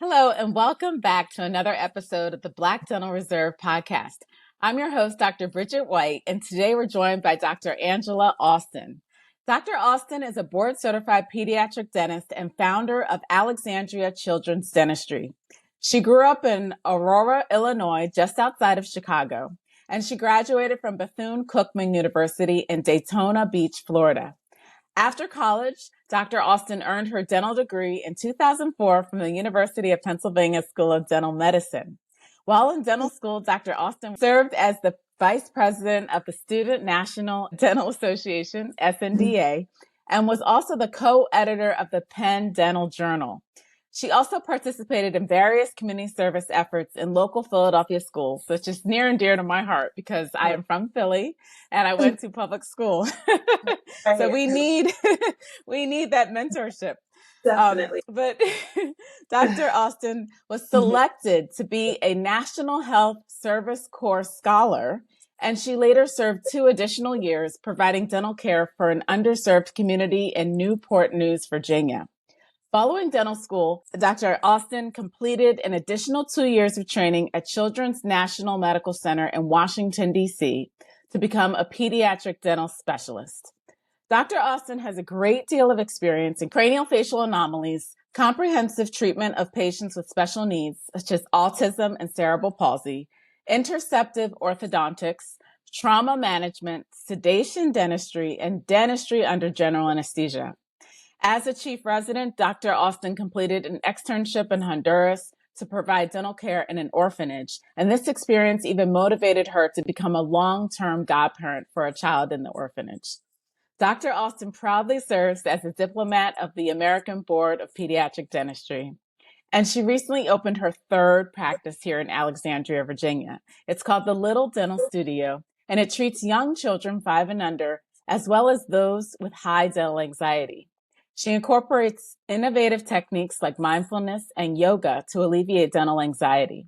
Hello, and welcome back to another episode of the Black Dental Reserve podcast. I'm your host, Dr. Bridget White, and today we're joined by Dr. Angela Austin. Dr. Austin is a board-certified pediatric dentist and founder of Alexandria Children's Dentistry. She grew up in Aurora, Illinois, just outside of Chicago, and she graduated from Bethune-Cookman University in Daytona Beach, Florida. After college, Dr. Austin earned her dental degree in 2004 from the University of Pennsylvania School of Dental Medicine. While in dental school, Dr. Austin served as the vice president of the Student National Dental Association, SNDA, and was also the co-editor of the Penn Dental Journal. She also participated in various community service efforts in local Philadelphia schools, which is near and dear to my heart because I am from Philly and I went to public school. So we need that mentorship. Definitely. But Dr. Austin was selected to be a National Health Service Corps scholar, and she later served 2 additional years providing dental care for an underserved community in Newport News, Virginia. Following dental school, Dr. Austin completed an additional 2 years of training at Children's National Medical Center in Washington, D.C. to become a pediatric dental specialist. Dr. Austin has a great deal of experience in craniofacial anomalies, comprehensive treatment of patients with special needs, such as autism and cerebral palsy, interceptive orthodontics, trauma management, sedation dentistry, and dentistry under general anesthesia. As a chief resident, Dr. Austin completed an externship in Honduras to provide dental care in an orphanage, and this experience even motivated her to become a long-term godparent for a child in the orphanage. Dr. Austin proudly serves as a diplomat of the American Board of Pediatric Dentistry, and she recently opened her 3rd practice here in Alexandria, Virginia. It's called the Little Dental Studio, and it treats young children 5 and under, as well as those with high dental anxiety. She incorporates innovative techniques like mindfulness and yoga to alleviate dental anxiety.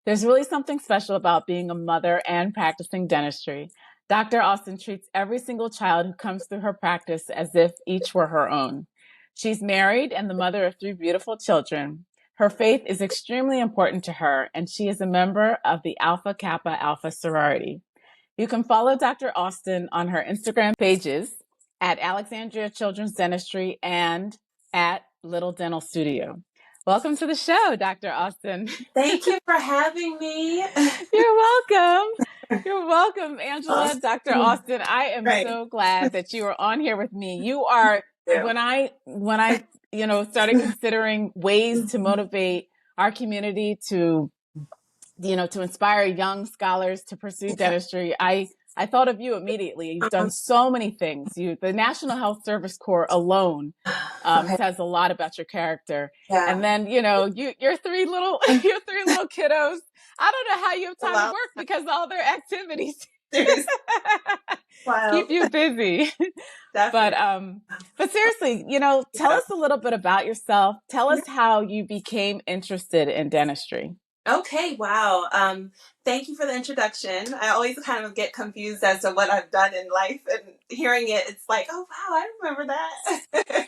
There's really something special about being a mother and practicing dentistry. Dr. Austin treats every single child who comes through her practice as if each were her own. She's married and the mother of 3 beautiful children. Her faith is extremely important to her, and she is a member of the Alpha Kappa Alpha sorority. You can follow Dr. Austin on her Instagram pages at Alexandria Children's Dentistry and at Little Dental Studio. Welcome to the show, Dr. Austin. Thank you for having me. You're welcome. You're welcome, Angela. Dr. Austin, I am so glad that you are on here with me. You are, when I started considering ways to motivate our community to inspire young scholars to pursue dentistry, I thought of you immediately. You've done so many things. The National Health Service Corps alone says a lot about your character. Yeah. And then, your 3 little kiddos. I don't know how you have time to work because all their activities keep you busy. But seriously, tell us a little bit about yourself. Tell us how you became interested in dentistry. Okay, wow. Thank you for the introduction. I always kind of get confused as to what I've done in life, and hearing it, it's like, oh, wow, I remember that.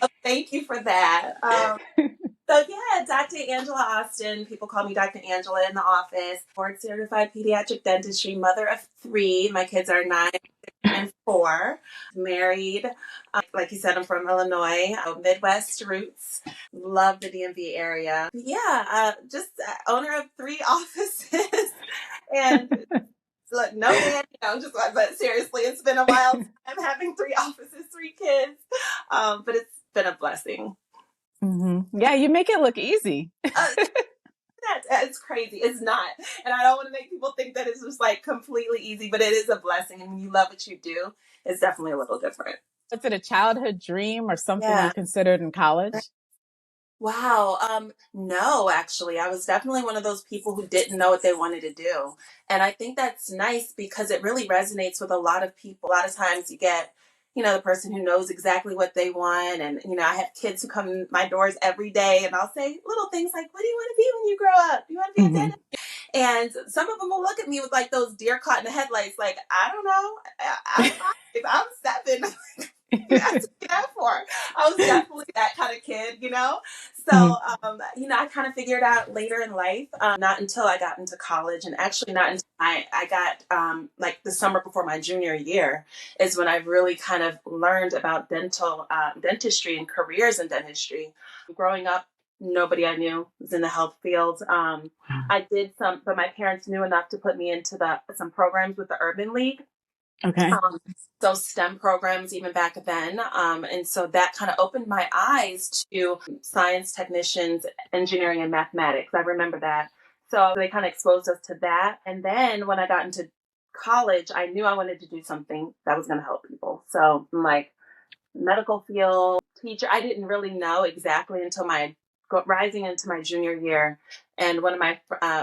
So thank you for that. Dr. Angela Austin, people call me Dr. Angela in the office, board certified pediatric dentistry, mother of 3. My kids are 9 and 4, married. Like you said, I'm from Illinois, Midwest roots. Love the DMV area. Just owner of 3 offices, and look, no man, but seriously, it's been a while. I'm having 3 offices, 3 kids, but it's been a blessing. Mm-hmm. Yeah, you make it look easy. It's crazy. It's not. And I don't want to make people think that it's just like completely easy, but it is a blessing. And when you love what you do, it's definitely a little different. Was it a childhood dream or something you considered in college? Wow. No, actually, I was definitely one of those people who didn't know what they wanted to do. And I think that's nice because it really resonates with a lot of people. A lot of times you get, the person who knows exactly what they want. And, I have kids who come in my doors every day and I'll say little things like, what do you want to be when you grow up? Do you want to be a dentist? And some of them will look at me with like those deer caught in the headlights, like, I don't know. I'm 5, I'm 7. I took it out for. I was definitely that kind of kid, you know? So, Mhm. I kind of figured out later in life, not until I got into college, and actually not until I got, like the summer before my junior year is when I really kind of learned about dentistry and careers in dentistry. Growing up, nobody I knew was in the health field. I did some, but my parents knew enough to put me into some programs with the Urban League. Okay. um, those STEM programs even back then. And so that kind of opened my eyes to science, technicians, engineering, and mathematics. I remember that. So they kind of exposed us to that. And then when I got into college, I knew I wanted to do something that was going to help people. So I'm like, medical field, teacher. I didn't really know exactly until my rising into my junior year. And one of my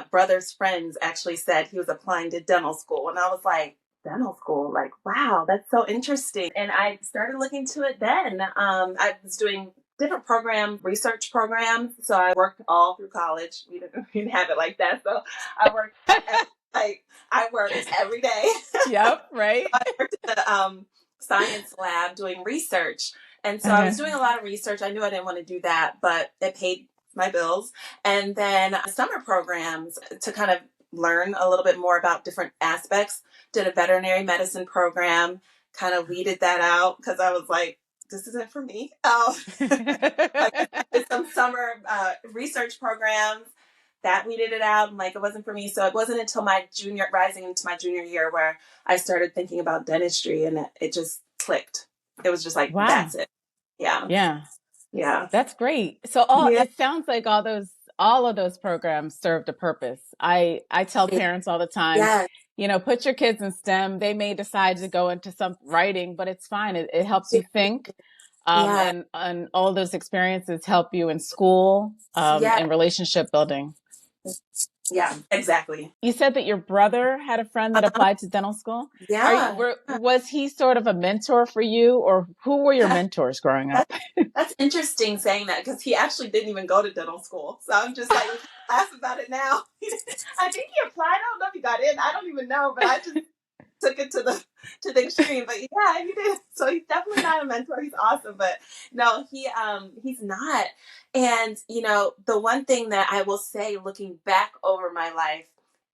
brother's friends actually said he was applying to dental school. And I was like, dental school? Like, wow, that's so interesting. And I started looking to it then. I was doing different programs, research programs. So I worked all through college. We didn't have it like that. So I worked I worked every day. Yep. Right. I worked at the science lab doing research. And so I was Okay. doing a lot of research. I knew I didn't want to do that, but it paid my bills. And then summer programs to kind of learn a little bit more about different aspects. Did a veterinary medicine program, kind of weeded that out because I was like, this isn't for me. Like I did some summer research programs that weeded it out, and like it wasn't for me. So it wasn't until rising into my junior year where I started thinking about dentistry, and it just clicked. It was just like, Wow. that's it. Yeah. Yeah. Yeah. That's great. So Yeah. it sounds like all of those programs served a purpose. I tell parents all the time, Yeah. put your kids in STEM. They may decide to go into some writing, but it's fine. It helps you think. Yeah. And all those experiences help you in school, Yeah. and relationship building. Yeah. Exactly. You said that your brother had a friend that Uh-huh. applied to dental school. Yeah. Was he sort of a mentor for you, or who were your Yeah. mentors growing up? That, that's interesting saying that because he actually didn't even go to dental school. So I'm just like, we laugh about it now. I think he applied. I don't know if he got in. I don't even know, but I just took it to the extreme. But yeah, he did. So he's definitely not a mentor. He's awesome, but no, he's not. And the one thing that I will say, looking back over my life,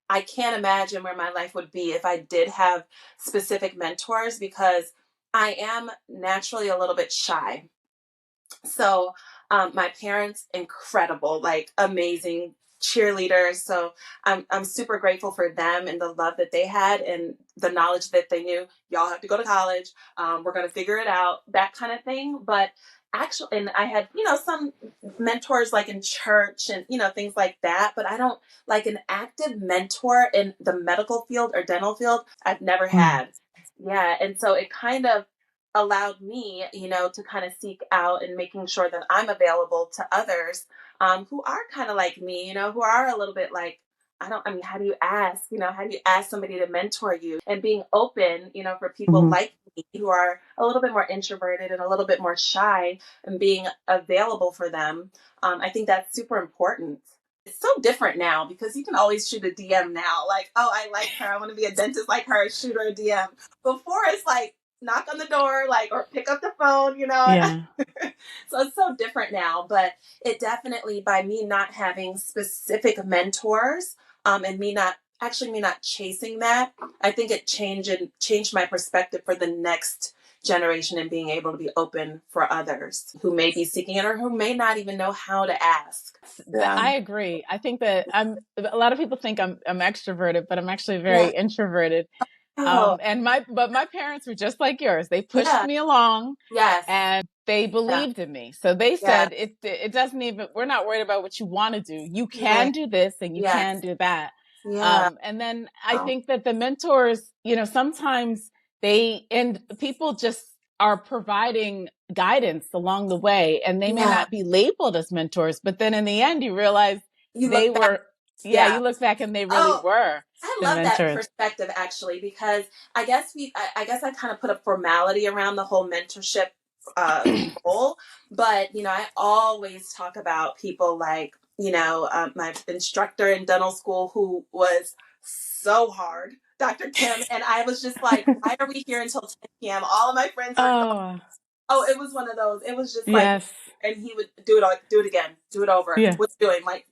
I can't imagine where my life would be if I did have specific mentors because I am naturally a little bit shy. So my parents, incredible, like amazing cheerleaders. So I'm super grateful for them and the love that they had and the knowledge that they knew y'all have to go to college. We're going to figure it out, that kind of thing. But actually, and I had, some mentors like in church and, things like that. But I don't like an active mentor in the medical field or dental field. I've never Mm. had. Yeah. And so it kind of allowed me, to kind of seek out and making sure that I'm available to others who are kind of like me, who are a little bit like, how do you ask, how do you ask somebody to mentor you and being open, for people Mhm. like me who are a little bit more introverted and a little bit more shy and being available for them. I think that's super important. It's so different now because you can always shoot a DM now. Like, oh, I like her. I want to be a dentist like her. Shoot her a DM. Before it's like, knock on the door, like, or pick up the phone, Yeah. So it's so different now, but it definitely, by me not having specific mentors, and me not chasing that, I think it changed my perspective for the next generation and being able to be open for others who may be seeking it or who may not even know how to ask. Yeah. I agree. I think that a lot of people think I'm extroverted, but I'm actually very Yeah. introverted. Oh, But my parents were just like yours. They pushed yeah. me along Yes. and they Yeah. believed in me. So they Yeah. said it doesn't even, we're not worried about what you want to do. You Right. can do this and you Yes. can do that. Yeah. And then I Oh, think that the mentors, sometimes and people just are providing guidance along the way, and they may yeah. not be labeled as mentors, but then in the end, you realize You they look back. were, yeah, Yeah. you look back and they really Oh, were I the love that mentors. perspective actually, because I guess I kind of put a formality around the whole mentorship role, but I always talk about people like my instructor in dental school who was so hard, Dr. Kim, and I was just like, why are we here until 10 p.m.? All of my friends are gone. Oh. Oh, it was one of those. It was just like, Yes. and he would do it again, do it over. Yeah. What's doing? Like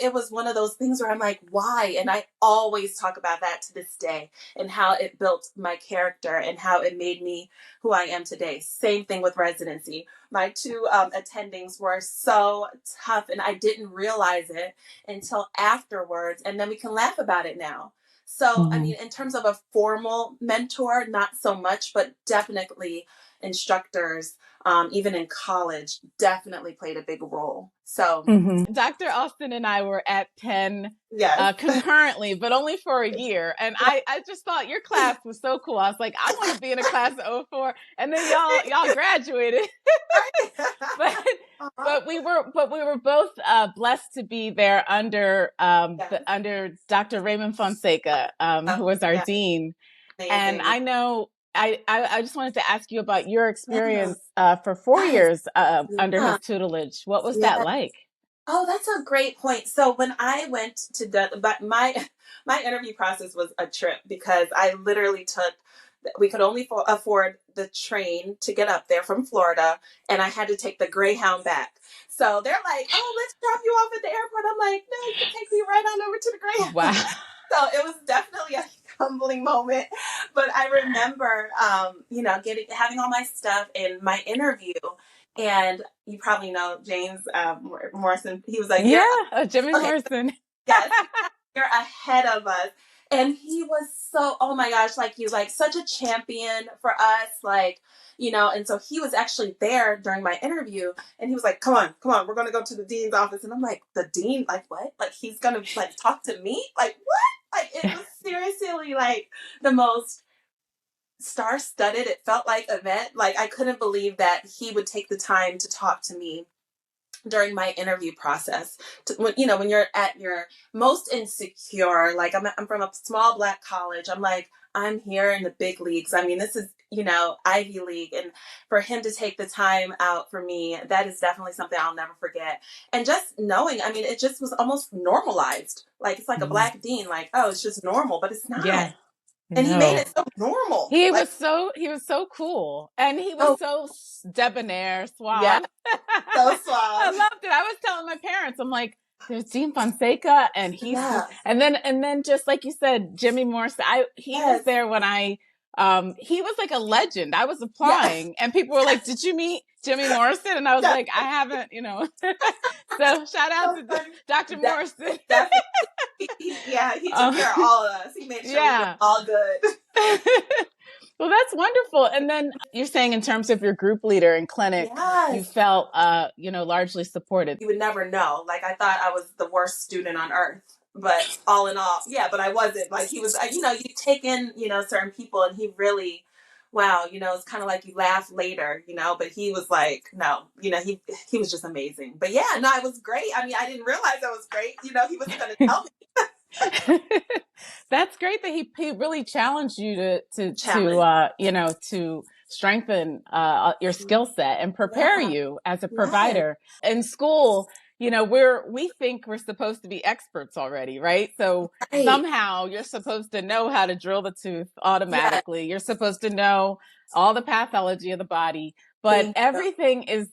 it was one of those things where I'm like, why? And I always talk about that to this day and how it built my character and how it made me who I am today. Same thing with residency. My two attendings were so tough, and I didn't realize it until afterwards. And then we can laugh about it now. So, I Mhm. mean, in terms of a formal mentor, not so much, but definitely instructors, even in college, definitely played a big role. So, Dr. Austin and I were at Penn yes. concurrently, but only for a year. And I just thought your class was so cool. I was like, I want to be in a class of '04. And then y'all graduated. but Uh-huh. but we were both blessed to be there under Yes. under Dr. Raymond Fonseca, who was our Yeah. dean. And Amazing. I know I just wanted to ask you about your Yeah. experience for 4 years under Yeah. his tutelage. What was that Yeah. like? Oh, that's a great point. So when I went to but my interview process was a trip because I literally took we could only afford the train to get up there from Florida, and I had to take the Greyhound back. So they're like, "Oh, let's drop you off at the airport." I'm like, "No, you can take me right on over to the Greyhound." Wow. So it was definitely a humbling moment, but I remember, having all my stuff in my interview, and you probably know James Morrison. He was like, Yeah, "You're Jimmy okay." Morrison. Yes, you're ahead of us. And he was so, oh my gosh, like you, like such a champion for us, and so he was actually there during my interview, and he was like, come on, we're gonna go to the dean's office. And I'm like, the dean, like what? Like he's gonna like talk to me? Like what? Like it was seriously like the most star-studded, it felt like, event. Like I couldn't believe that he would take the time to talk to me during my interview process. When you're at your most insecure, like I'm from a small Black college, I'm like, I'm here in the big leagues. I mean, this is, Ivy League. And for him to take the time out for me, that is definitely something I'll never forget. And just knowing, I mean, it just was almost normalized. Like, it's like a Mhm. Black dean, like, oh, it's just normal, but it's not. Yeah, And he made no. it so normal. He Like, was so cool, and he was oh, so debonair, yeah, suave. so I suave. loved it. I was telling my parents, I'm like, there's Dean Fonseca, and Yes, and then just like you said, Jimmy Morrison. He was yes, there when he was like a legend. I was yes, applying, and people were like, "Did you meet Jimmy Morrison?" And I was yes. like, "I haven't." So shout out So to funny. Dr. That Morrison. definitely. He took um, care of all of us. He made sure we were yeah. all good. Well, that's wonderful. And then you're saying in terms of your group leader in clinic, you Yes. felt, largely supported. You would never know. Like I thought I was the worst student on earth, but all in all, yeah. But I wasn't. Like he was. You take in certain people, and he really, wow. It's kind of like you laugh later, But he was like, no, he was just amazing. But yeah, no, it was great. I mean, I didn't realize that was great. He wasn't going to tell me. That's great that he really challenged you Challenge. to strengthen your skill set and prepare Yeah. you as a Yes. provider. In school, we think we're supposed to be experts already, right? So Right. somehow you're supposed to know how to drill the tooth Yes. automatically. You're supposed to know all the pathology of the body, but Thank you. everything is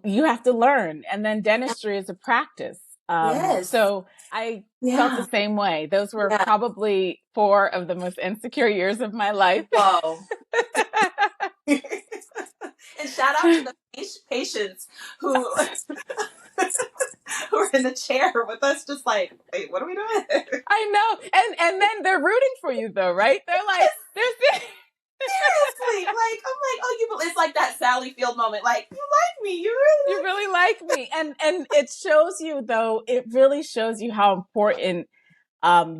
you have to learn. And then dentistry is a practice. Yes. So I felt the Yeah. same way. Those were Yeah. probably 4 of the most insecure years of my life. Whoa. And shout out to the patients who who are in the chair with us, just like, wait, what are we doing? I know. And then they're rooting for you though, right? They're like, there's Seriously, like I'm like, oh, it's like that Sally Field moment. Like, you like me, you you really like really like me. And it shows you though, it really shows you how important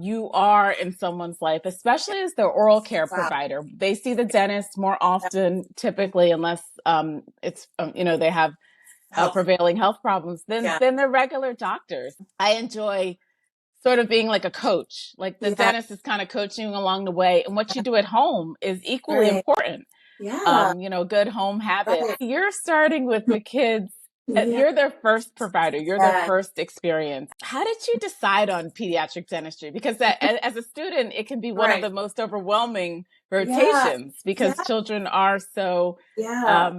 you are in someone's life, especially as the oral care me. Wow. provider. They see the dentist more often, typically, unless they have Health. prevailing health problems Yeah. than the regular doctors. I enjoy sort of being like a coach, like the Yeah. dentist is kind of coaching you along the way. And what you do at home is equally Right. important. Yeah. Good home habits. Right. You're starting with the kids. Yeah. You're their first provider. You're their Yeah. first experience. How did you decide on pediatric dentistry? Because as a student, it can be one of Right. the most overwhelming Yeah. rotations Yeah. because children are so Yeah.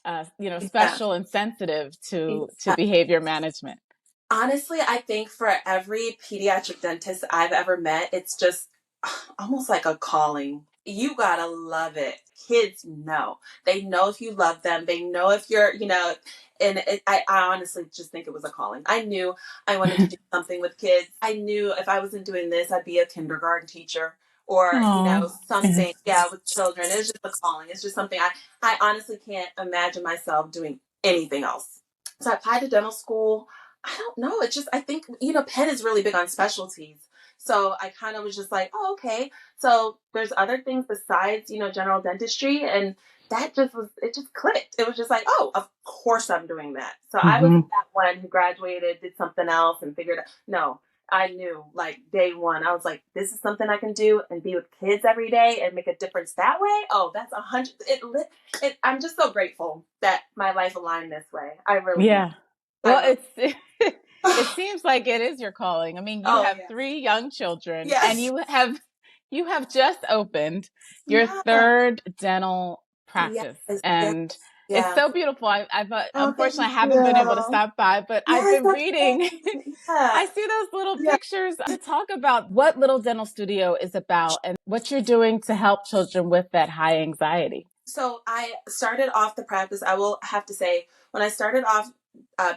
Yeah. special and sensitive to Yeah. behavior management. Honestly, I think for every pediatric dentist I've ever met, it's just almost like a calling. You gotta love it. Kids know. They know if you love them. They know if you're. And I honestly just think it was a calling. I knew I wanted to do something with kids. I knew if I wasn't doing this, I'd be a kindergarten teacher or, Oh, something, yeah, with children. It's just a calling. It's just something I honestly can't imagine myself doing anything else. So I applied to dental school. I don't know. It's just, I think, Penn is really big on specialties. So I kind of was just like, oh, okay. So there's other things besides, general dentistry. And it just clicked. It was just like, oh, of course I'm doing that. So I hmm wasn't that one who graduated, did something else and figured out. No, I knew like day one, I was like, this is something I can do and be with kids every day and make a difference that way. Oh, that's 100. I'm just so grateful that my life aligned this way. I really am. Yeah. I Well, really. it seems like it is your calling. I mean, you Oh, have yes. three young children, and Yes. you have just opened your Yeah. third dental Yes. practice, Yes. and it's Yeah. so beautiful. I've Oh, thank unfortunately I haven't been able to you. stop by, but I've Yes, been that's reading. right. Yeah. I see those little Yeah. pictures. Talk about what Little Dental Studio is about and what you're doing to help children with that high anxiety. So I started off the practice. I will have to say, when I started off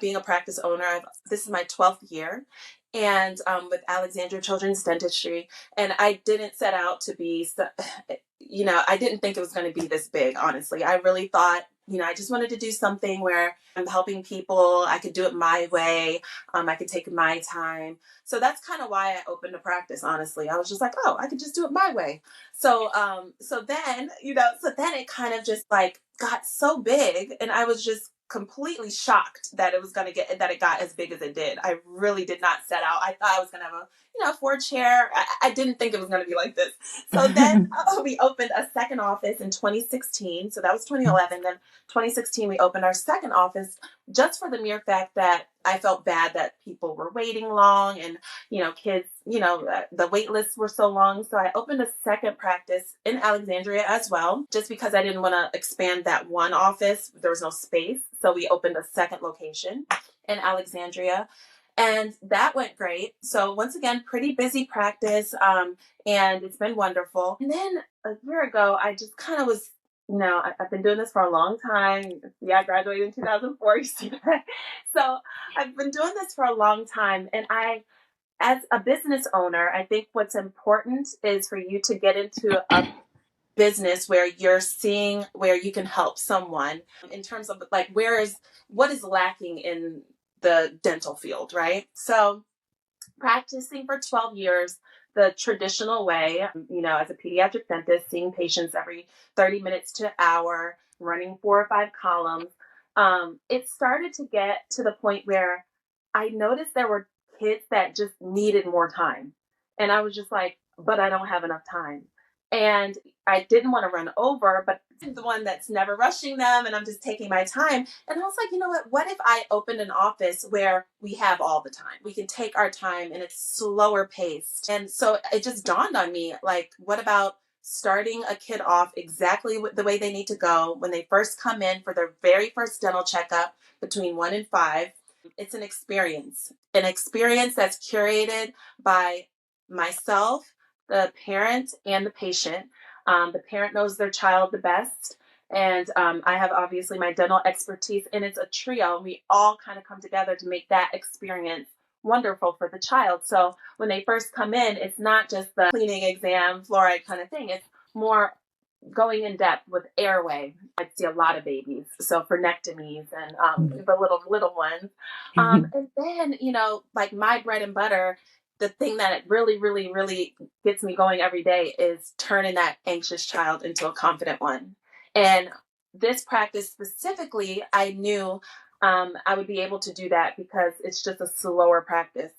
being a practice owner, this is my 12th year, and with Alexandria Children's Dentistry. And I didn't set out to be, I didn't think it was going to be this big, honestly. I really thought, I just wanted to do something where I'm helping people. I could do it my way. I could take my time. So that's kind of why I opened a practice, honestly. I was just like, oh, I could just do it my way. So then it kind of just like got so big, and I was just completely shocked that it got as big as it did. I really did not set out. I thought I was gonna have a, 4 chair. I didn't think it was gonna be like this. So then we opened a second office in 2016. So that was 2011. Then 2016 we opened our second office just for the mere fact that I felt bad that people were waiting long and kids, the wait lists were so long. So I opened a second practice in Alexandria as well, just because I didn't want to expand that one office. There was no space. So we opened a second location in Alexandria. And that went great. So once again, pretty busy practice. And it's been wonderful. And then a year ago, I just kind of was, I've been doing this for a long time. Yeah, I graduated in 2004. You see that? So I've been doing this for a long time. And as a business owner, I think what's important is for you to get into a business where you're seeing where you can help someone in terms of like what is lacking in the dental field, right? So practicing for 12 years the traditional way, as a pediatric dentist, seeing patients every 30 minutes to an hour, running 4 or 5 columns, it started to get to the point where I noticed there were kids that just needed more time. And I was just like, but I don't have enough time. And I didn't want to run over, but I'm the one that's never rushing them and I'm just taking my time. And I was like, you know what? What if I opened an office where we have all the time? We can take our time and it's slower paced. And so it just dawned on me, like, what about starting a kid off exactly the way they need to go when they first come in for their very first dental checkup between 1 and 5? It's an experience that's curated by myself, the parent, and the patient. The parent knows their child the best. And I have obviously my dental expertise, and it's a trio. We all kind of come together to make that experience wonderful for the child. So when they first come in, it's not just the cleaning exam, fluoride kind of thing. It's more going in depth with airway. I see a lot of babies, so frenectomies and the little ones. And then like my bread and butter, the thing that really, really, really gets me going every day is turning that anxious child into a confident one. And this practice specifically, I knew I would be able to do that because it's just a slower practice.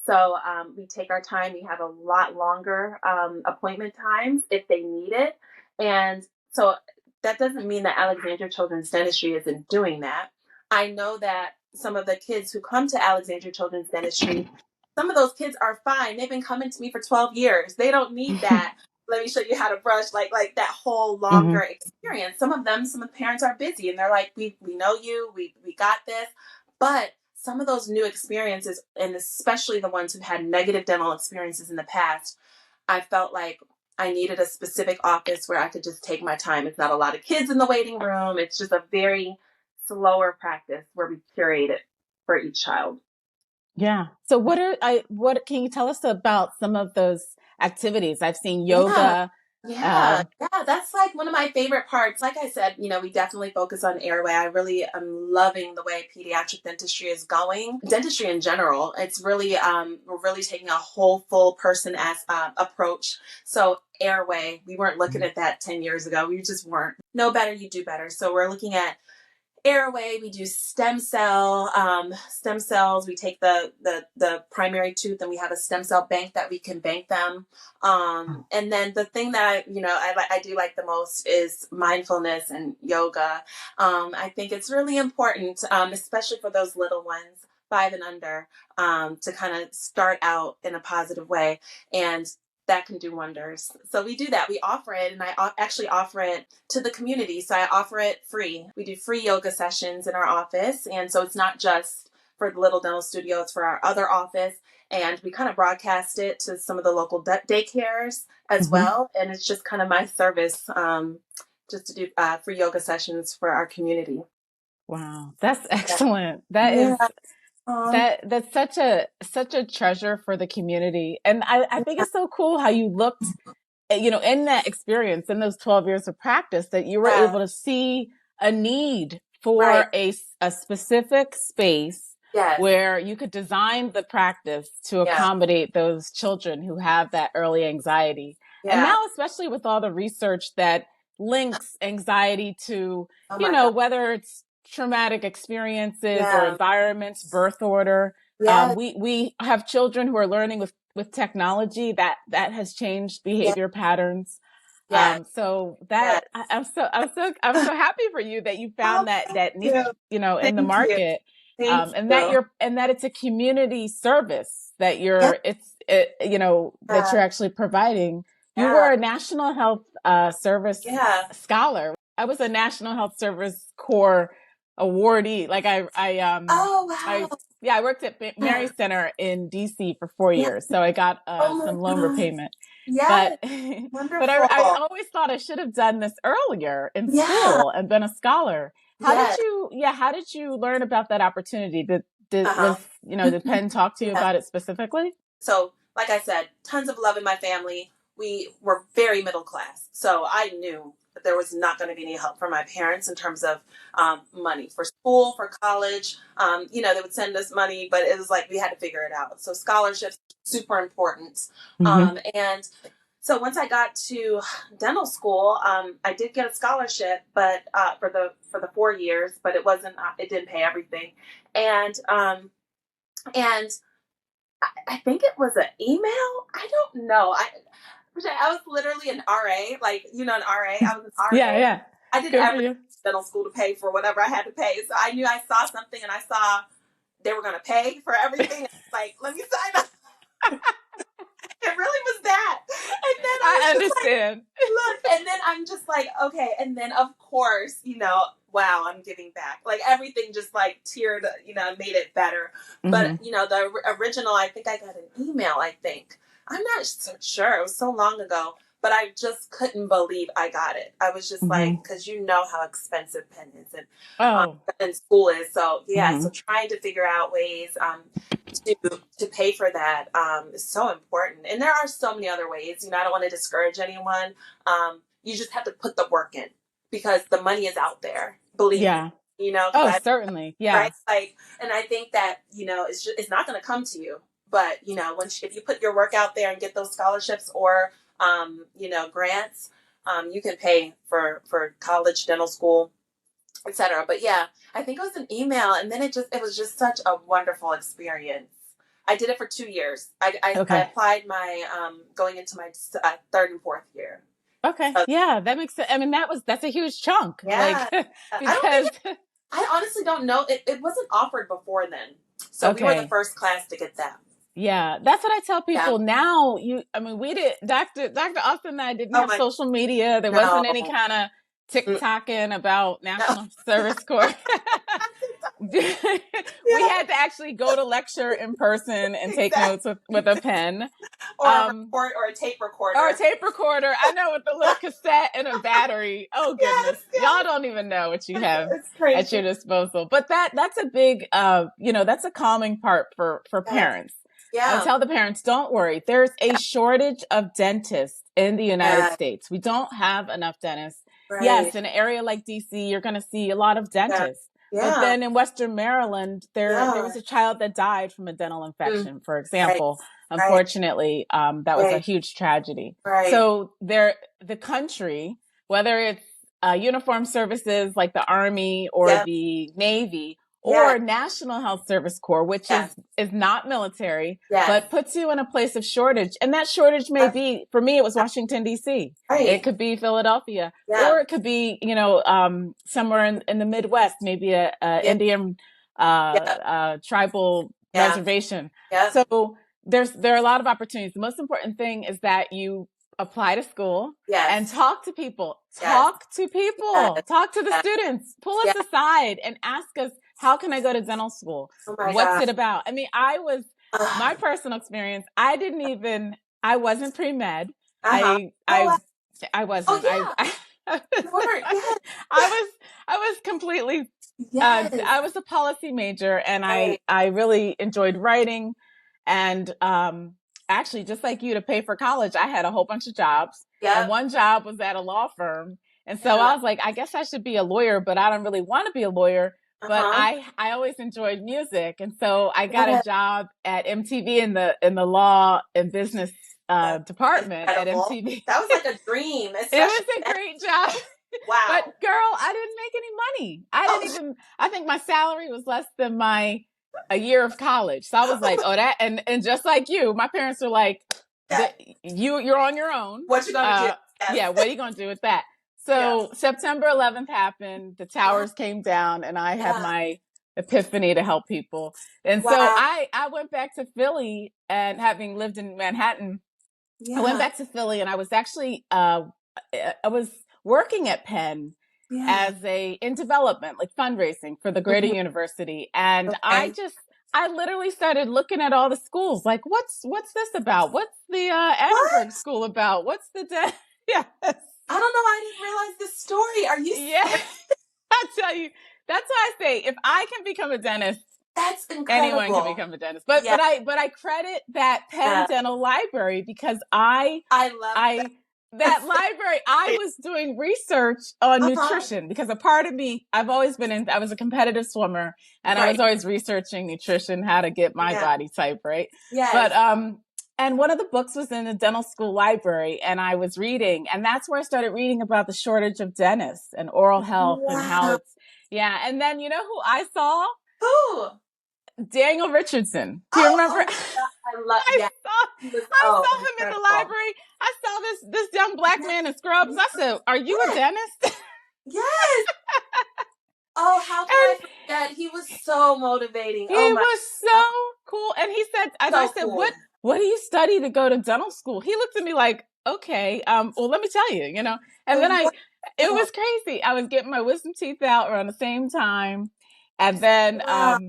So we take our time. We have a lot longer appointment times if they need it. And so that doesn't mean that Alexandria Children's Dentistry isn't doing that. I know that some of the kids who come to Alexandria Children's Dentistry, some of those kids are fine. They've been coming to me for 12 years. They don't need that let me show you how to brush, like that whole Mm-hmm. longer experience. Some of the parents are busy and they're like, we know you, we got this. But some of those new experiences, and especially the ones who've had negative dental experiences in the past, I felt like I needed a specific office where I could just take my time. It's not a lot of kids in the waiting room. It's just a very slower practice where we curate it for each child. Yeah. So what can you tell us about some of those activities? I've seen Yeah. yoga. Yeah, yeah, that's like one of my favorite parts. Like I said, we definitely focus on airway. I really am loving the way pediatric dentistry is going. Dentistry in general, it's really we're really taking a whole full person as approach. So airway, we weren't looking at that 10 years ago. We just weren't. Know better, you do better. So we're looking at airway. We do stem cells. We take the primary tooth and we have a stem cell bank that we can bank them. And then the thing that I do like the most is mindfulness and yoga. I think it's really important, especially for those little ones, 5 and under, to kind of start out in a positive way. And that can do wonders. So we do that. We offer it, and I actually offer it to the community. So I offer it free. We do free yoga sessions in our office. And so it's not just for the little dental studio, it's for our other office. And we kind of broadcast it to some of the local daycares as Mm-hmm. well. And it's just kind of my service, just to do free yoga sessions for our community. Wow, that's Yeah. excellent. Yeah. Um, That's such a treasure for the community. And I think it's so cool how you looked, in that experience, in those 12 years of practice, that you were yeah. able to see a need Right. for a specific space Yes. where you could design the practice to Yeah. accommodate those children who have that early anxiety. And Yeah. now, especially with all the research that links anxiety to, Oh my God. whether it's traumatic experiences or Yeah. environments, birth order. Yeah. We have children who are learning with technology that has changed Yeah. behavior patterns. Yes. So Yes. that I'm so happy for you that you Oh, found thank that you. niche, in the Thank you. market, Thank you. and that it's a community service that Yeah. that you're actually providing. You Yeah. were a National Health Service Yeah. scholar. I was a National Health Service Corps awardee. Like Oh, I wow. yeah, I worked at Mary Center in DC for 4 years, so I got Oh my some loan God. repayment. But Yes. but I Wonderful. always thought I should have done this earlier in Yeah. school and been a scholar. Yes. How did you learn about that opportunity? Uh-huh. Did Penn talk to you Yeah. about it specifically? So, like I said, tons of love in my family. We were very middle class. So I knew that there was not going to be any help from my parents in terms of money for school, for college. They would send us money, but it was like we had to figure it out. So scholarships, super important. Mm-hmm. And so once I got to dental school, I did get a scholarship, but for the 4 years, but it wasn't. It didn't pay everything, and I think it was an email. I don't know. I was literally an RA, like an RA. I was an Yeah, RA. yeah. I did Good for everything you. in dental school to pay for whatever I had to pay. So I knew I saw something and I saw they were going to pay for everything. Like, let me sign up. It really was that. And then I I was just like, understand. look, and then I'm just like, okay. And then of course, wow, I'm giving back. Like everything just like tiered, made it better. But, Mm-hmm. the original, I think I got an email, I think. I'm not so sure. It was so long ago. But I just couldn't believe I got it. I was just Mm-hmm. like, because you know how expensive pen is Oh. and school is. So yeah, Mm-hmm. so trying to figure out ways to pay for that is so important. And there are so many other ways. I don't want to discourage anyone. You just have to put the work in because the money is out there. Believe me. Yeah. Because Oh, I certainly. right Yes. like, and I think that it's not going to come to you. But if you put your work out there and get those scholarships or grants, you can pay for college, dental school, etc. But yeah, I think it was an email, and then it was just such a wonderful experience. I did it for 2 years. I Okay. applied my going into my third and fourth year. Okay. So, Yeah, that makes sense. I mean, that's a huge chunk. yeah, I don't think Because I honestly don't know. It wasn't offered before then, so we were the okay. first class to get that. Yeah, that's what I tell Yeah. people now. I mean, we did, Dr. Austin and I didn't Oh have my, social media. There wasn't any no. kind of Mm, TikToking about no. National Service Corps. We Yeah. had to actually go to lecture in person and take Exactly. notes with a pen. Or a report or a tape Or a recorder. tape recorder. I know, with the little cassette and a battery. Oh goodness. Yes, Y'all yes. don't even know what you have It's at your crazy. disposal. But that's a big that's a calming part for Yes. parents. I Yeah. tell the parents, don't worry. There's a shortage of dentists in the United Yeah. States. We don't have enough dentists. Right. Yes, in an area like DC, you're going to see a lot of Yeah. dentists. But Yeah. then in Western Maryland, there Yeah. was a child that died from a dental Mm. infection, for Right. example. Right. Unfortunately, that was a Right. huge tragedy. Right. So the country, whether it's uniformed services like the Army or Yep. the Navy, Yeah. or National Health Service Corps, which Yes. is not military, Yes. but puts you in a place of shortage. And that shortage may be, for me, it was Washington, D.C. It Right. could be Philadelphia, Yeah. or it could be, somewhere in the Midwest, maybe a Yeah. Indian Yeah. tribal Yeah. reservation. Yeah. So there are a lot of opportunities. The most important thing is that you apply to school and Yes. talk to people. Yes. Talk to people. Yes. Talk to the Yes. students. Pull us Yeah. aside and ask us, how can I go to dental school? Oh my What's God. it about? I mean, my personal experience, I wasn't pre-med. Uh-huh. I Oh, I wow. I Oh wasn't. yeah. I You were. Yes. I was completely Yes. I was a policy major, and Right. I really enjoyed writing. And actually, just like you, to pay for college, I had a whole bunch of jobs. And Yep. one job was at a law firm. And so Yeah. I was like, I guess I should be a lawyer, but I don't really want to be a lawyer. But Uh-huh. I always enjoyed music. And so I got a Yes. job at MTV in the law and business That's department at incredible. MTV. That was like a dream, It was especially a then. great job. But Wow. girl, I didn't make any money. Oh. I think my salary was less than a year of college. So I was like, oh, that, and just like you, my parents were like, That, you're on your own. what you gonna do? Yes. Yeah, what are you going to do with that? Yeah. So September 11th happened, the towers came down, and I had Yeah. my epiphany to help people. And so Wow. I went back to Philly, and having lived in Manhattan, I went Yeah. back to Philly, and I was actually, I was working at Penn Yeah. in development, like fundraising for the greater Mhm. university. And Okay. I literally started looking at all the schools, like, what's this about? What's the Annenberg What? School about? What's the yes. I don't know. I didn't realize this story. Are you Yeah. serious? I tell you, that's why I say, if I can become a dentist, That's anyone can incredible. become a dentist. But Yeah. I credit that Penn Yeah. Dental Library, because I love that. that library, I was doing research on Uh-huh. nutrition, because a part of me, I was a competitive swimmer, and I was Right. always researching nutrition, how to get my Yeah. body type, right? Yes. But, and one of the books was in the dental school library, and I was reading, and that's where I started reading about the shortage of dentists and oral health and how Wow. yeah. And then, you know who I saw? Who? Daniel Richardson. Do you remember? Oh my God. I love. Yeah. He was. I Oh, saw him in the incredible. library. I saw this young black man in scrubs. I said, "Are you a dentist?" Yes. Oh, how can I forget? He was so motivating. He Oh my. was so cool. And he said, and I So said, cool. what do you study to go to dental school? He looked at me like, okay, well, let me tell you, and then it was crazy. I was getting my wisdom teeth out around the same time. And then, Wow.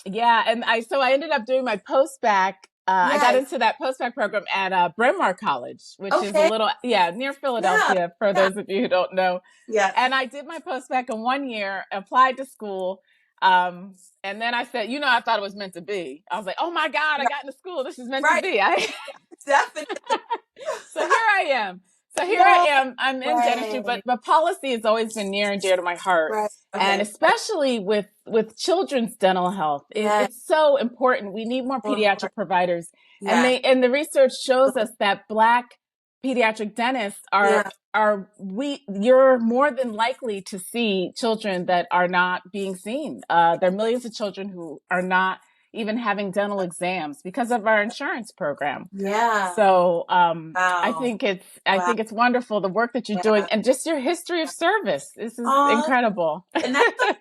yeah. And so I ended up doing my post-bac. I got Yes. into that post-bac program at Bryn Mawr College, which is Okay. a little, near Philadelphia, for Yeah. those of you who don't know. Yeah. And I did my post-bac in 1 year, applied to school. And then I said, I thought it was meant to be. I was like, oh my God, I got into school. This is meant to Right. be. Definitely. So here I am. I'm in dentistry, but policy has always been near and dear to my heart. Right. Okay. And especially with children's dental health, Yes. it's so important. We need more So pediatric important. providers. Yeah. And the research shows us that Black pediatric dentists you're more than likely to see children that are not being seen. There are millions of children who are not, even having dental exams because of our insurance program. Yeah. So I Wow. think it's Wow. wonderful, the work that you're doing, Yeah. and just your history of service. This is Oh, incredible. and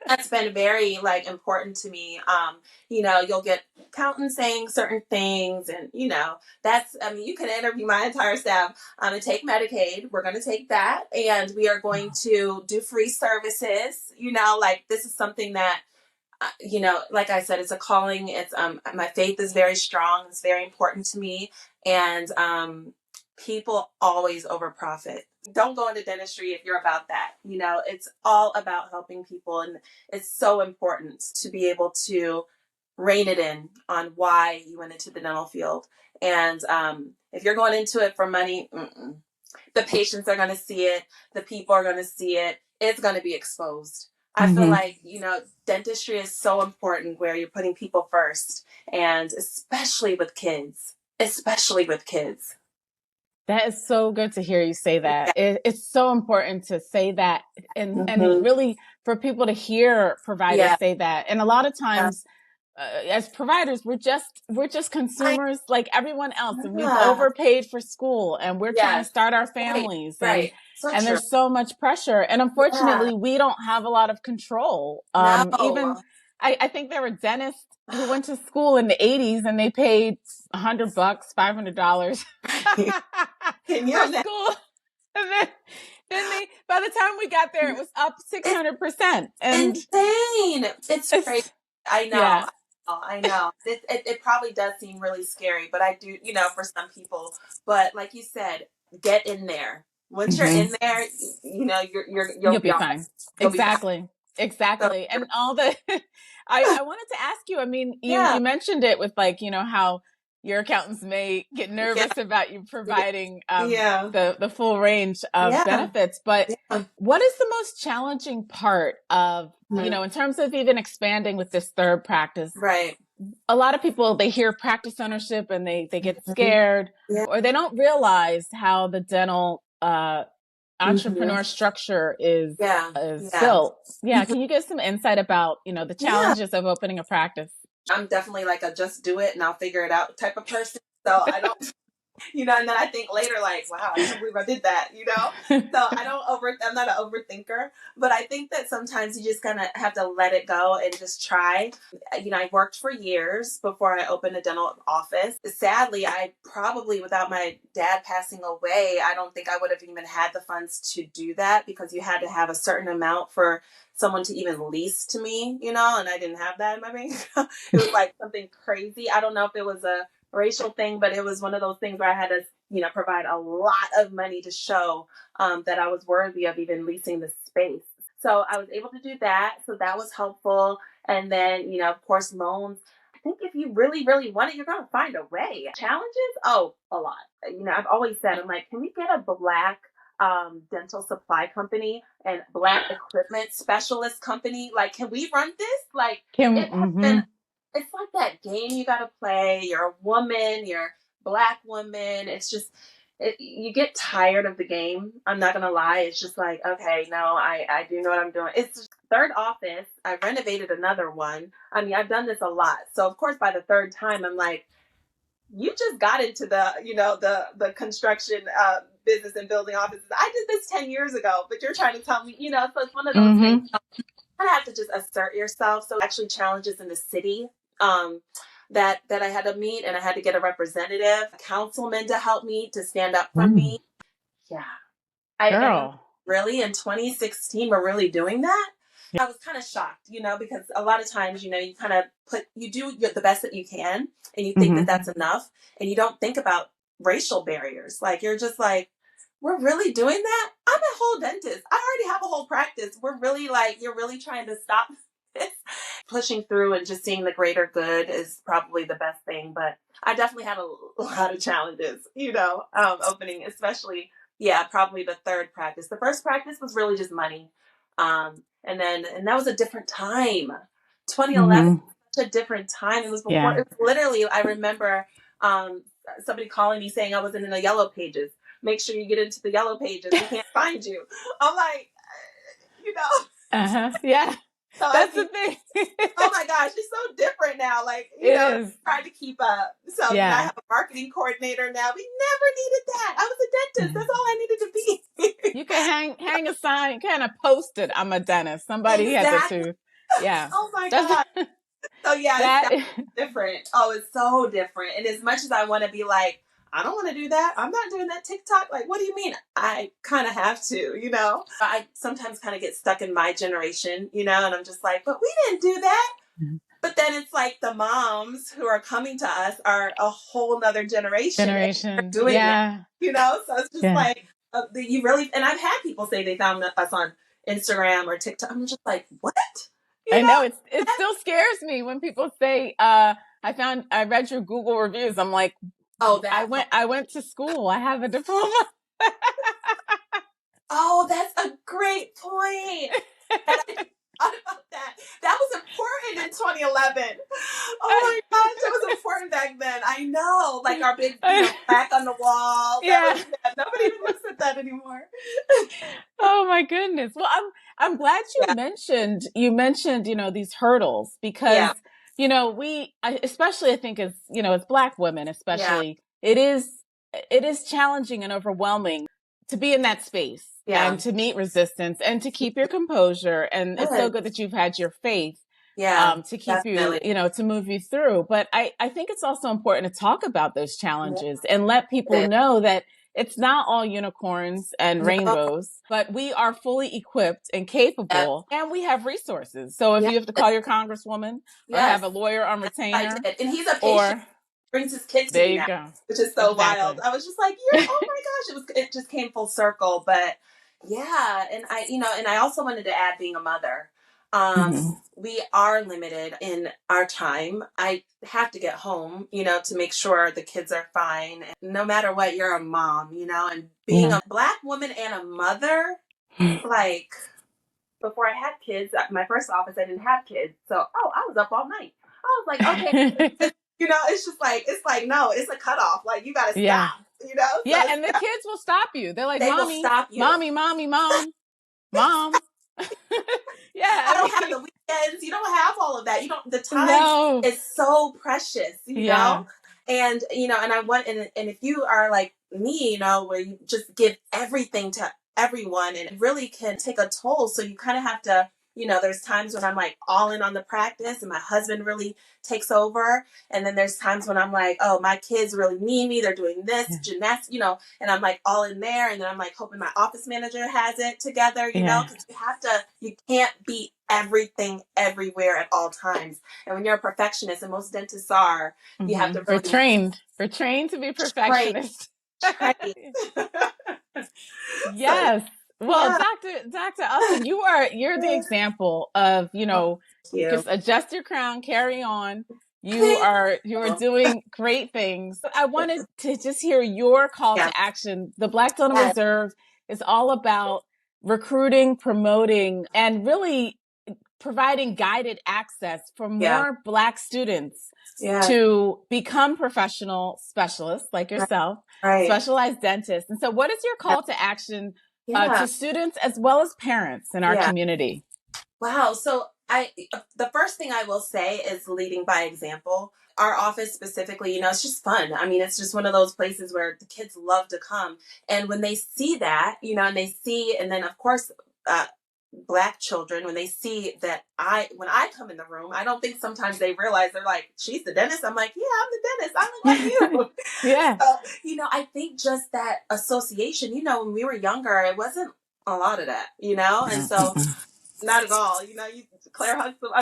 that's been very like important to me. You'll get accountants saying certain things, and you can interview my entire staff and take Medicaid. We're going to take that, and we are going to do free services. Like this is something that like I said, it's a calling. It's my faith is very strong. It's very important to me, and people always over profit. Don't go into dentistry if you're about that. It's all about helping people, and it's so important to be able to rein it in on why you went into the dental field. And if you're going into it for money, the patients are going to see it. The people are going to see it. It's going to be exposed. I feel like, dentistry is so important where you're putting people first, and especially with kids. That is so good to hear you say that. Yeah. It's so important to say that, and really for people to hear providers Yeah. say that. And a lot of times, as providers, we're just consumers like everyone else, and we've Yeah. overpaid for school, and we're trying to Yes. start our families, Right. So and true. there's so much pressure, and Yeah. unfortunately, we don't have a lot of control. Even No. I think there were dentists who went to school in the 80s and they paid $100, $500 Can you for imagine? school, and then they, by the time we got there, it was up 600%, and Insane. It's crazy. I know. yeah. I know. It probably does seem really scary, but I do, for some people. But like you said, get in there. Once you're in there, you'll You'll be be all right. fine. You'll be fine. Exactly. So Exactly. true. And all the, I wanted to ask you, I mean, Yeah. you mentioned it with like, how your accountants may get Yeah. nervous about you providing Yeah. the full range of Yeah. benefits, but Yeah. what is the most challenging part of, in terms of even expanding with this third practice? Right. A lot of people, they hear practice ownership and they get scared, Yeah. or they don't realize how the dental entrepreneur Mm-hmm. structure is Yeah. Yeah. built. Yeah, can you give some insight about the Yeah. challenges of opening a practice? I'm definitely like a just do it and I'll figure it out type of person. So I don't and then I think later, like, wow, I can't believe I did that. So I'm not an overthinker, but I think that sometimes you just kind of have to let it go and just try. I worked for years before I opened a dental office. Sadly, without my dad passing away, I don't think I would have even had the funds to do that, because you had to have a certain amount for someone to even lease to me, and I didn't have that in my bank. It was like something crazy. I don't know if it was a racial thing, but it was one of those things where I had to, provide a lot of money to show that I was worthy of even leasing the space. So I was able to do that. So that was helpful. And then, of course, loans. I think if you really, really want it, you're going to find a way. Challenges? Oh, a lot. I've always said, I'm like, can we get a Black dental supply company and Black equipment specialist company? Like, can we run this? Like, it has been, it's like that game you got to play. You're a woman, you're a Black woman. It's just, you get tired of the game. I'm not going to lie. It's just like, okay, no, I do know what I'm doing. It's just third office. I renovated another one. I mean, I've done this a lot. So of course, by the third time, I'm like, you just got into the construction business and building offices. I did this 10 years ago, but you're trying to tell me, so it's one of those things. You kind of have to just assert yourself. So actually challenges in the city that I had to meet, and I had to get a representative, a councilman to help me, to stand up for me. Yeah. And really in 2016, we're really doing that. I was kind of shocked, because a lot of times, you kind of you do the best that you can, and you think that that's enough, and you don't think about racial barriers. Like, you're just like, we're really doing that? I'm a whole dentist. I already have a whole practice. We're really you're really trying to stop this. Pushing through and just seeing the greater good is probably the best thing. But I definitely had a lot of challenges, opening, especially, probably the third practice. The first practice was really just money. And that was a different time. 2011, such a different time. It was before, it was literally, I remember somebody calling me saying I wasn't in the yellow pages. Make sure you get into the yellow pages. We can't find you. I'm like, Yeah. So I That's see, the thing. oh my gosh, it's so different now. Like, It is. trying to keep up. So, I Yeah. have a marketing coordinator now. We never needed that. I was a dentist. That's all I needed to be. You can hang a sign, kind of post it. I'm a dentist. Somebody has a Exactly. tooth. Yeah. Oh my That's God. So yeah, it's that. different. Oh, it's so different. And as much as I want to be like, I don't want to do that. I'm not doing that TikTok. Like, what do you mean? I kind of have to. I sometimes kind of get stuck in my generation, and I'm just like, but we didn't do that. But then it's like the moms who are coming to us are a whole nother generation and they're Generation. doing that, Yeah. So it's just Yeah. like, you really, and I've had people say they found us on Instagram or TikTok. I'm just like, what? I know it still scares me when people say, I read your Google reviews. I'm like, Oh, I went to school. I have a diploma. Oh, that's a great point. And I just thought about that. That was important in 2011. Oh my gosh, that was important back then. I know, like our big, plaque on the wall. Yeah. Nobody even looks at that anymore. Oh my goodness. Well, I'm glad you mentioned these hurdles because especially I think as Black women especially, it is challenging and overwhelming to be in that space and to meet resistance and to keep your composure. And it's so good that you've had your faith to keep definitely. you, to move you through. But I think it's also important to talk about those challenges and let people know that it's not all unicorns and rainbows, but we are fully equipped and capable and we have resources. So if you have to call your congresswoman or have a lawyer on retainer, and he's a patient, brings his kid to there me you now, go. which is so wild. I was just like, oh my gosh, it just came full circle. But yeah, and I also wanted to add being a mother. We are limited in our time. I have to get home, to make sure the kids are fine. No matter what, you're a mom, and being a Black woman and a mother, like before I had kids, at my first office, I didn't have kids. So, I was up all night. I was like, okay, it's like, no, it's a cutoff. Like, you got to stop, Yeah. And the kids will stop you. They're like, they will mommy, stop you. mommy, mom. Yeah. I don't have the weekends. You don't have all of that. The time is so precious, and, and I want, and if you are like me, where you just give everything to everyone and it really can take a toll. So you kind of have to, there's times when I'm like all in on the practice and my husband really takes over. And then there's times when I'm like, oh, my kids really need me. They're doing this gymnastics, and I'm like all in there. And then I'm like hoping my office manager has it together, because you can't be everything everywhere at all times. And when you're a perfectionist, and most dentists are, you have to really we're trained to be perfectionists. Yes. Well, Dr. Austin, you're the example of, just adjust your crown, carry on. You're doing great things. I wanted to just hear your call to action. The Black Dental Reserve is all about recruiting, promoting, and really providing guided access for more Black students to become professional specialists like yourself, specialized dentists. And so what is your call to action to students as well as parents in our community? Wow. So the first thing I will say is leading by example. Our office specifically, it's just fun. I mean, it's just one of those places where the kids love to come. And when they see that, and then of course, Black children, when they see that when I come in the room, I don't think sometimes they realize, they're like, she's the dentist. I'm like, yeah, I'm the dentist. I look like you. Yeah. So, I think just that association, when we were younger, it wasn't a lot of that, and so not at all, Claire Huxtable,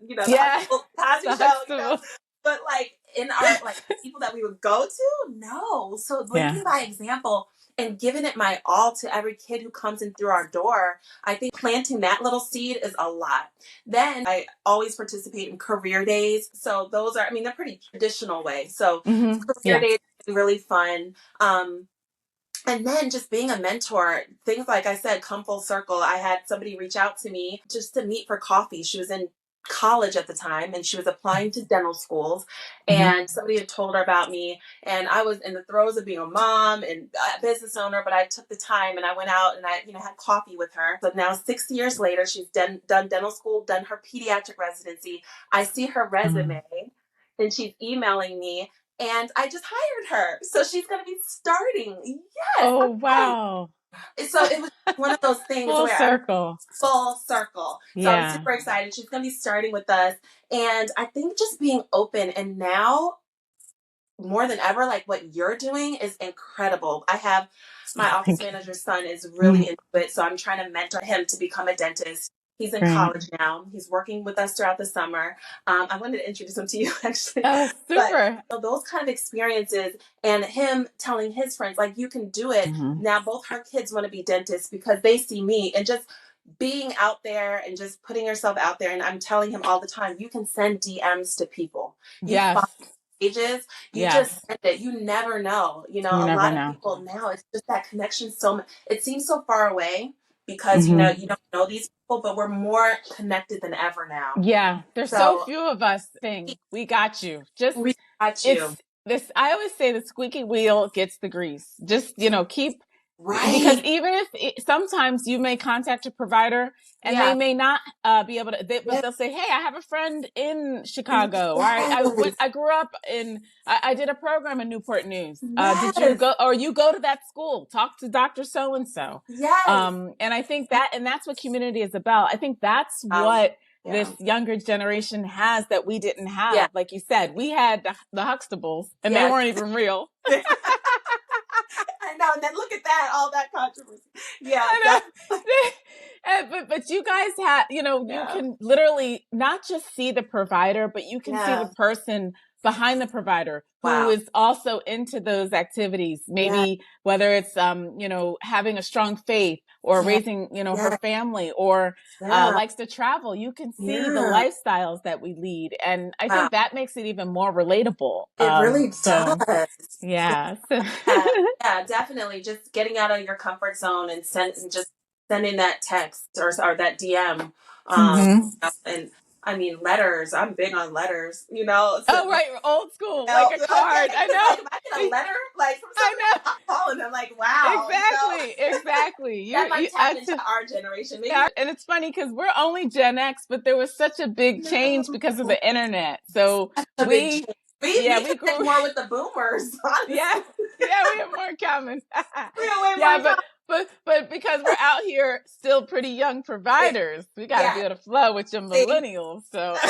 the Cosby Show, but like in our, like people that we would go to, no. So leading by example and giving it my all to every kid who comes in through our door, I think planting that little seed is a lot. Then I always participate in career days. So those are, they're pretty traditional way. So career days is really fun. And then just being a mentor, things like I said, come full circle. I had somebody reach out to me just to meet for coffee. She was in college at the time, and she was applying to dental schools, and somebody had told her about me, and I was in the throes of being a mom and a business owner, but I took the time and I went out and I had coffee with her. So now 6 years later, she's done dental school, done her pediatric residency. I see her resume and she's emailing me, and I just hired her, so she's going to be starting. Yes. Oh, wow. So it was one of those things Full where circle. full circle. So I'm super excited. She's going to be starting with us. And I think just being open, and now more than ever, like what you're doing is incredible. I have my office manager's son is really into it. So I'm trying to mentor him to become a dentist. He's in college now. He's working with us throughout the summer. I wanted to introduce him to you, actually. Oh, super. But those kind of experiences, and him telling his friends, like, you can do it. Now both her kids want to be dentists because they see me, and just being out there and just putting yourself out there. And I'm telling him all the time, you can send DMs to people. You follow pages, you just send it. You never know. A lot of people now, it's just that connection. It seems so far away because you don't know these people, but we're more connected than ever now. Yeah, there's so few of us. We got you. We got you. It's this. I always say the squeaky wheel gets the grease. Just keep. Right. Because even if sometimes you may contact a provider and they may not be able to, but they'll say, "Hey, I have a friend in Chicago. I grew up in. I did a program in Newport News. Did you go? Or you go to that school? Talk to Dr. So and so." Yes. And I think that's what community is about. I think that's what this younger generation has that we didn't have. Yeah. Like you said, we had the Huxtables, and they weren't even real. I know, and then look at that, all that controversy. Yeah. But you guys have, you can literally not just see the provider, but you can see the person behind the provider who is also into those activities. Maybe whether it's, having a strong faith or raising, her family, or likes to travel. You can see the lifestyles that we lead. And I think that makes it even more relatable. It really does. Yeah. Yeah, definitely. Just getting out of your comfort zone and just sending that text or that DM. And I mean, letters. I'm big on letters, So, oh, right. Old school. Like a card. I know. Like, if I get a letter, like, from somebody, I'm calling them, like, wow. Exactly. That might tap into our generation. Maybe. And it's funny because we're only Gen X, but there was such a big change because of the internet. So we grew more with the boomers. Honestly. Yeah, we have more in common. We have way more in common. But because we're out here still pretty young providers, we got to be able to flow with your millennials. So. So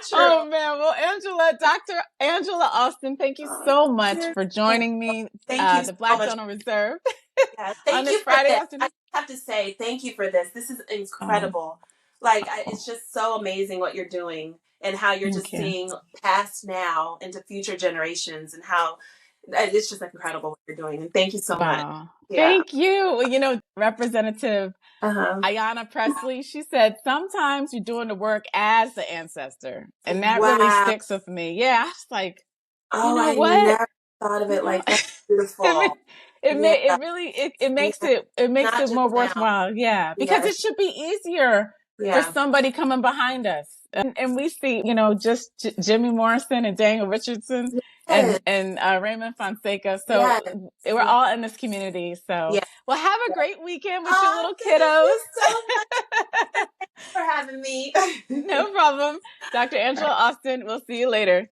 true. Oh man, well, Dr. Angela Austin, thank you so much for joining me. Thank you the Black so Dental Reserve. Thank you for Friday afternoon. I have to say thank you for this. This is incredible. It's just so amazing what you're doing and how you're just seeing past now into future generations, and how it's just incredible what you're doing. And thank you so much. Yeah. Thank you. Representative Ayanna Presley, she said, sometimes you're doing the work as the ancestor. And that really sticks with me. Yeah, I was like, I never thought of it like that. Beautiful. It makes it more worthwhile. Yeah, because it should be easier for somebody coming behind us. And we see, just Jimmy Morrison and Daniel Richardson and Raymond Fonseca. So we're all in this community. So, well, have a great weekend with your little kiddos. So much. Thanks for having me. No problem. Dr. Angela Austin, we'll see you later.